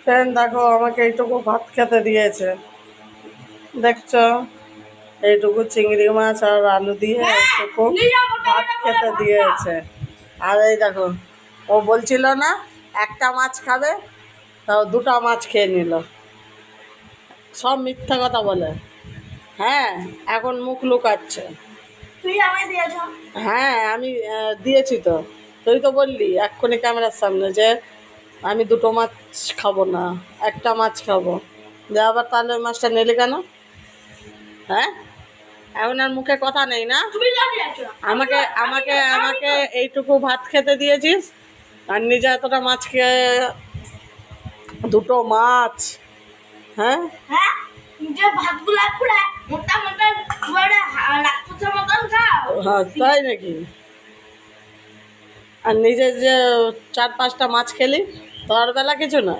Friend দেখো আমাকে এইটুকু ভাত খেতে দিয়েছে, দেখছো? এইটুকু চিংড়ি মাছ আর আলু দিয়ে এইটুকু ভাত খেতে দিয়েছে। আর এই দেখো, ও বলছিল না একটা মাছ খাবে, তাও দুটো মাছ খেয়ে নিল। সব মিথ্যা কথা বলে। হ্যাঁ, এখন মুখ লুকাচ্ছে। তুই আমায় দিয়েছ। হ্যাঁ, আমি দিয়েছি তো। তুই তো বললি এক্ষুনি ক্যামেরার সামনে যে আমি দুটো মাছ খাবো না, একটা মাছ খাবো। যে আবার তাহলে ওই মাছটা নিলি কেন? হ্যাঁ, এখন আর মুখে কথা নেই না? তুমি না দিয়েছ। আমাকে আমাকে আমাকে এইটুকু ভাত খেতে দিয়েছিস, আর নিজে এতটা মাছ খেয়ে, দুটো মাছ। হ্যাঁ, হ্যাঁ, নিজের ভাতগুলা পুরা মোটা মোটা করে রাক্ষসের মতন খাও। হ্যাঁ তাই নাকি? আর নিজে যে 4-5টা মাছ খেলি, তোর বেলা কিছু না।